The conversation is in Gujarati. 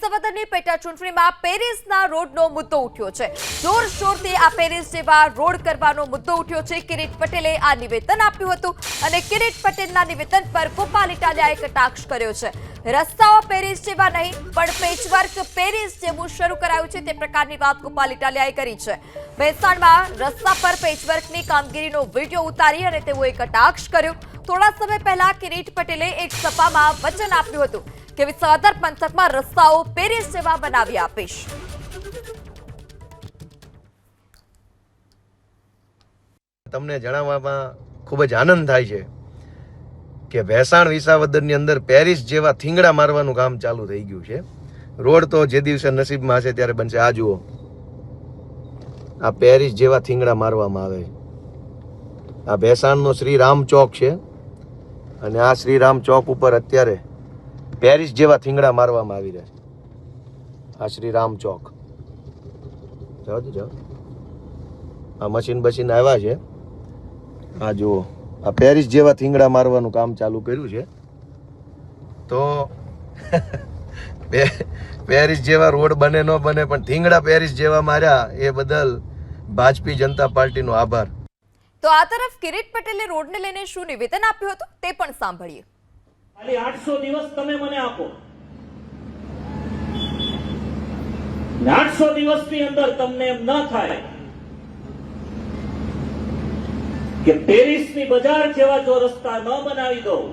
વિસાવદરની પેટા ચૂંટણીમાં પેરિસના રોડનો મુદ્દો ઉઠ્યો છે। જોરશોરથી આ પેરિસ જેવા રોડ કરવાનો મુદ્દો ઉઠ્યો છે। કિરીટ પટેલે આ નિવેદન આપ્યું હતું અને કિરીટ પટેલના નિવેદન પર ગોપાલ ઇટાલિયાએ કટાક્ષ કર્યો છે। રસ્તાઓ પેરિસ જેવા નહીં પણ પેચવર્ક પેરિસ જેવું શરૂ કરાયું છે તે પ્રકારની વાત ગોપાલ ઇટાલિયાએ કરી છે। ભેસાણમાં રસ્તા પર પેચવર્કની કામગીરીનો વિડીયો ઉતારી અને તેઓએ કટાક્ષ કર્યો। થોડા સમય પહેલા કિરીટ પટેલે એક સભામાં વચન આપ્યું હતું કે વિસાવદર પંથકમાં રસ્તાઓ પેરિસ જેવા બનાવી આપીશ। તમને જણાવવામાં ખૂબ જ આનંદ થાય છે કે ભેસાણ વિસાવદરની અંદર પેરિસ જેવા થીંગડા મારવાનું કામ ચાલુ થઈ ગયું છે। રોડ તો જે દિવસે નસીબમાં હશે ત્યારે બનશે। આ જુઓ, આ પેરિસ જેવા થીંગડા મારવામાં આવે છે। આ ભેસાણનો શ્રી રામ ચોક છે અને આ શ્રી રામ ચોક ઉપર અત્યારે પેરિસ જેવા થીંગડા મારવામાં આવી રહ્યા છે। આ શ્રી રામ ચોક જાઓ, આ મશીન આવ્યા છે। આ જુઓ, આ પેરિસ જેવા થીંગડા મારવાનું કામ ચાલુ કર્યું છે। તો પેરિસ જેવા રોડ બને ન બને પણ થીંગડા પેરિસ જેવા માર્યા એ બદલ ભાજપી જનતા પાર્ટીનો આભાર। તો આ તરફ કિરીટ પટેલે રોડને લઈને શું નિવેદન આપ્યું હતું તે પણ સાંભળીએ। ખાલી 800 દિવસ તમે મને આપો, 800 દિવસની અંદર તમને એમ ન થાય કે પેરિસની બજાર જેવા જો રસ્તા ન બનાવી દઉં